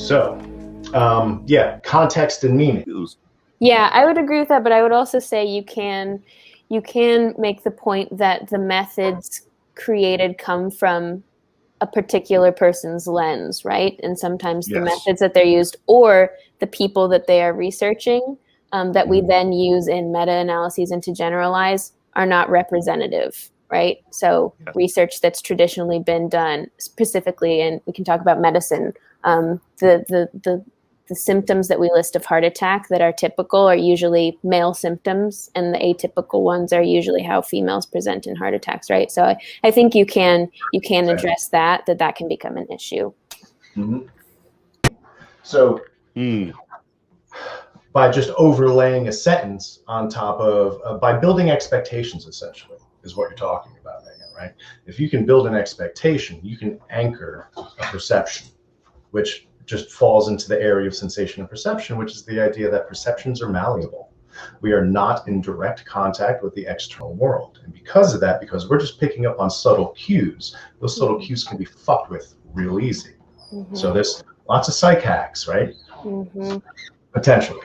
So, yeah, context and meaning. Yeah, I would agree with that, but I would also say you can make the point that the methods created come from a particular person's lens, right? And sometimes the methods that they're used or the people that they are researching that we then use in meta-analyses and to generalize are not representative, right? So research that's traditionally been done specifically, and we can talk about medicine, the symptoms that we list of heart attack that are typical are usually male symptoms, and the atypical ones are usually how females present in heart attacks, right? So I think you can address that can become an issue. Mm-hmm. So by just overlaying a sentence on top of, by building expectations, essentially, is what you're talking about, Megan, right? If you can build an expectation, you can anchor a perception, which just falls into the area of sensation and perception, which is the idea that perceptions are malleable. We are not in direct contact with the external world. And because of that, because we're just picking up on subtle cues, those subtle cues can be fucked with real easy. So there's lots of psych hacks, right? Potentially.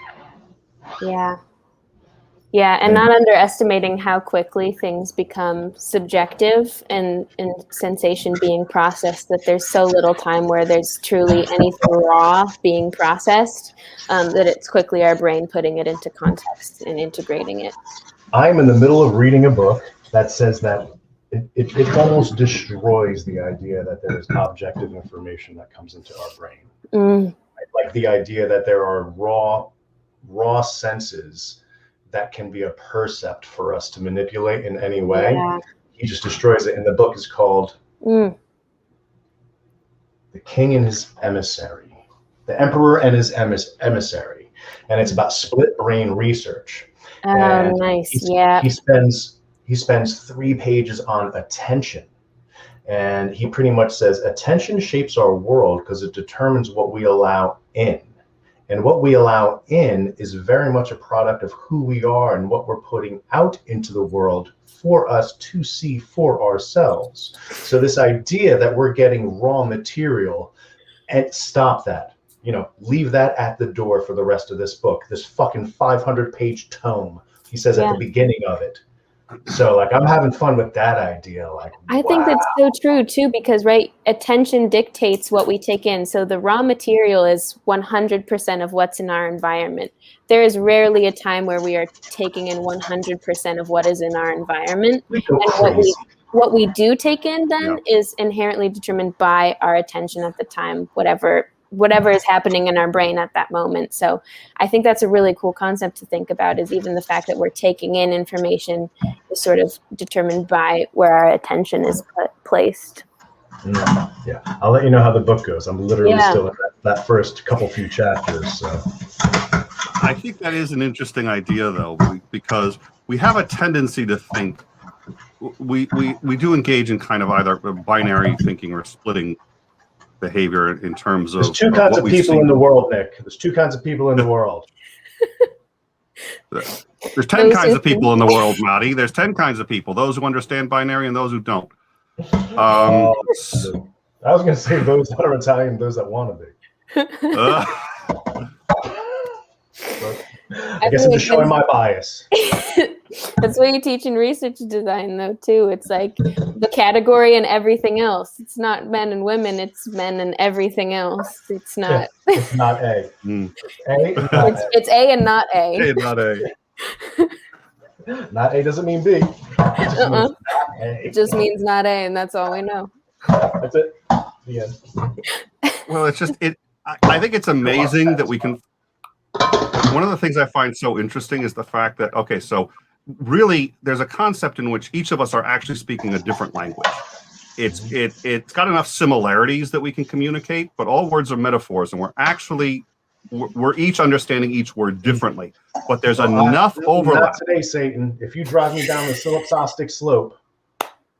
Yeah, and not underestimating how quickly things become subjective and sensation being processed, that there's so little time where there's truly anything raw being processed, that it's quickly our brain putting it into context and integrating it. I'm in the middle of reading a book that says that it almost destroys the idea that there is objective information that comes into our brain. Like the idea that there are raw senses that can be a percept for us to manipulate in any way. He just destroys it. And the book is called The King and His Emissary, The Emperor and His Emissary. And it's about split brain research. Nice. He spends 3 pages on attention. And he pretty much says attention shapes our world because it determines what we allow in. And what we allow in is very much a product of who we are and what we're putting out into the world for us to see for ourselves. So this idea that we're getting raw material, and stop that, leave that at the door for the rest of this book, this fucking 500-page tome, he says at the beginning of it. So like I'm having fun with that idea. Like I think that's so true too, because attention dictates what we take in. So the raw material is 100% of what's in our environment. There is rarely a time where we are taking in 100% of what is in our environment. And what we do take in then is inherently determined by our attention at the time, whatever is happening in our brain at that moment. So I think that's a really cool concept to think about, is even the fact that we're taking in information is sort of determined by where our attention is placed. Yeah, I'll let you know how the book goes. I'm literally still in that first few chapters. So I think that is an interesting idea, though, because we have a tendency to think we do engage in kind of either binary thinking or splitting behavior in terms of. There's 2 kinds of people in the world, Nick. There's 2 kinds of people in the world. There's 10 kinds of people in the world, Maddie. There's 10 kinds of people. Those who understand binary and those who don't. I was going to say those that are Italian, those that want to be. I guess I'm just showing my bias. That's what you teach in research design, though, too. It's like the category and everything else. It's not men and women. It's men and everything else. It's not. It's not A. It's A and not A. A and not A. Not A doesn't mean B. It just means not A, and that's all we know. That's it. The end. Well, it's just it. I think it's amazing that we can. One of the things I find so interesting is the fact that, okay, so really there's a concept in which each of us are actually speaking a different language. It's got enough similarities that we can communicate, but all words are metaphors, and we're each understanding each word differently. But there's enough overlap. Not today, Satan. If you drive me down the solipsistic slope,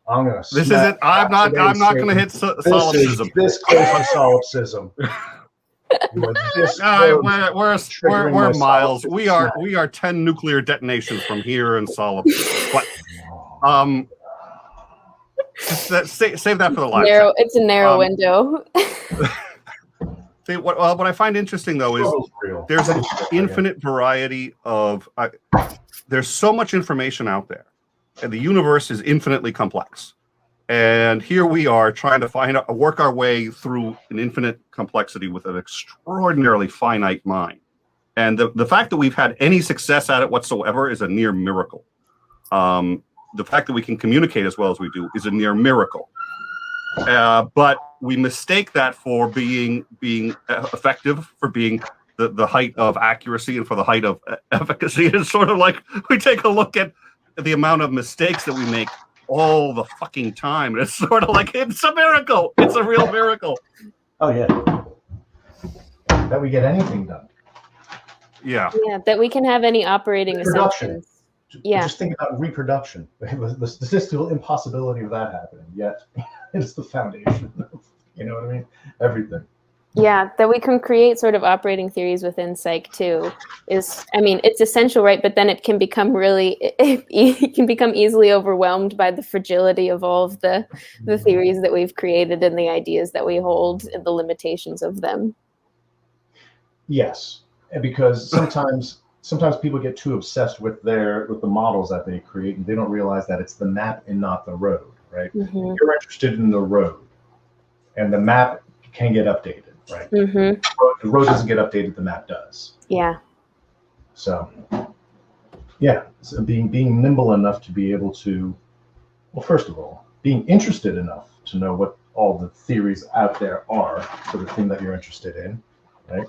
I'm gonna. This isn't. I'm not going to hit solipsism. This close to solipsism. We're miles. We are 10 nuclear detonations from here in solipsism. But save that for the live. It's a narrow window. What I find interesting though is there's an infinite variety of. There's so much information out there, and the universe is infinitely complex. And here we are trying to work our way through an infinite complexity with an extraordinarily finite mind. And the fact that we've had any success at it whatsoever is a near miracle. The fact that we can communicate as well as we do is a near miracle. But we mistake that for being effective, for being the height of accuracy, and for the height of efficacy. It's sort of like we take a look at the amount of mistakes that we make all the fucking time. And it's sort of like, it's a miracle. It's a real miracle. Oh, yeah. That we get anything done. Yeah. Yeah, that we can have any operating assumptions. Yeah. Just think about reproduction. The statistical impossibility of that happening, yet it's the foundation of, you know what I mean? Everything. Yeah, that we can create sort of operating theories within psych too it's essential, right? But then it can become it can become easily overwhelmed by the fragility of all of the theories that we've created and the ideas that we hold and the limitations of them. Yes, because sometimes people get too obsessed with the models that they create, and they don't realize that it's the map and not the road, right? Mm-hmm. You're interested in the road, and the map can get updated. Right. Mm-hmm. The road doesn't get updated; the map does. Yeah. So, yeah, so being nimble enough to be able to, well, first of all, being interested enough to know what all the theories out there are for the thing that you're interested in, right?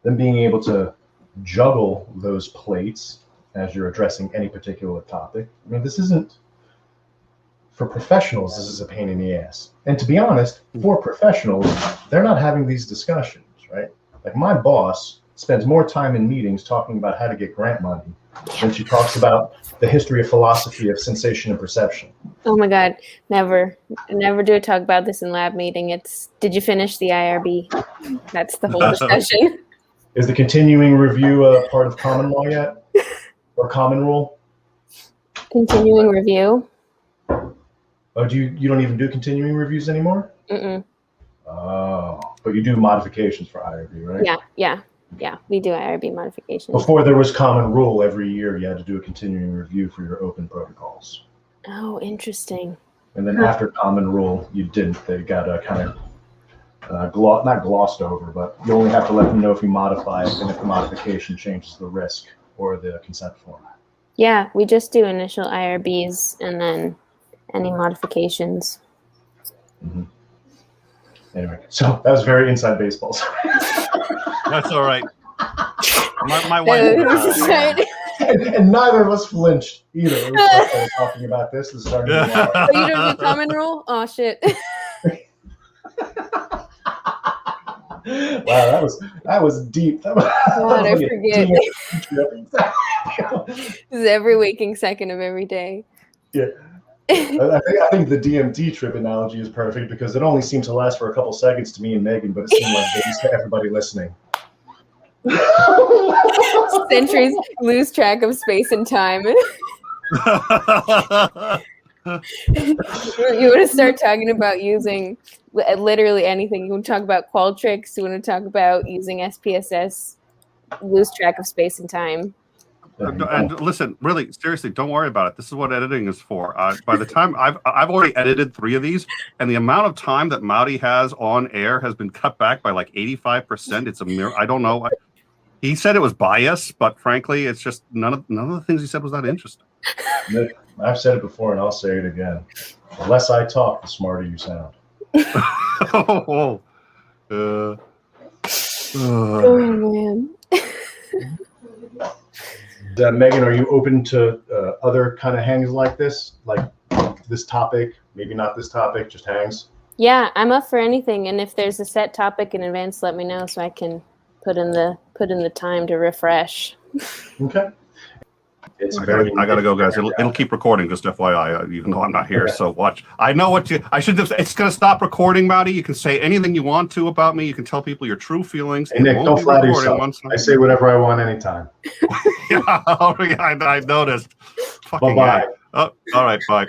Then being able to juggle those plates as you're addressing any particular topic. I mean, this isn't. For professionals, this is a pain in the ass. And to be honest, for professionals, they're not having these discussions, right? Like my boss spends more time in meetings talking about how to get grant money than she talks about the history of philosophy of sensation and perception. Oh my God, never do a talk about this in lab meeting. It's, did you finish the IRB? That's the whole discussion. Is the continuing review part of common law yet? Or common rule? Continuing review? Oh, you don't even do continuing reviews anymore? Mm-mm. Oh, but you do modifications for IRB, right? Yeah. We do IRB modifications. Before there was common rule, every year you had to do a continuing review for your open protocols. Oh, interesting. And then after common rule, you didn't. They got kind of not glossed over, but you only have to let them know if you modify it and if the modification changes the risk or the consent form. Yeah, we just do initial IRBs and then any modifications. Mm-hmm. Anyway, so that was very inside baseball. That's all right. My wife. And neither of us flinched either. We started talking about this. This is starting to Oh, you don't do common rule? Oh shit. Wow, that was deep. That was, God, I forget. This is every waking second of every day. Yeah. I think the DMT trip analogy is perfect because it only seemed to last for a couple seconds to me and Megan, but it seemed like days to everybody listening. Centuries lose track of space and time. You want to start talking about using literally anything. You want to talk about Qualtrics. You want to talk about using SPSS. Lose track of space and time. And listen, really, seriously, don't worry about it. This is what editing is for. By the time I've already edited 3 of these, and the amount of time that Maudy has on air has been cut back by like 85%. It's a miracle. I don't know. He said it was bias, but frankly, it's just none of the things he said was that interesting. Nick, I've said it before, and I'll say it again. The less I talk, the smarter you sound. Oh man. Megan, are you open to other kind of hangs like this? Like this topic, maybe not this topic, just hangs? Yeah, I'm up for anything. And if there's a set topic in advance, let me know so I can put in the time to refresh. Okay. I gotta go, guys. It'll keep recording, just FYI, even though I'm not here. Okay. So watch. I know I should have. It's gonna stop recording, Maudy. You can say anything you want to about me. You can tell people your true feelings. Hey, Nick, don't flatter yourself. I say whatever I want anytime. Yeah, I noticed. Bye-bye. Oh, all right, bye.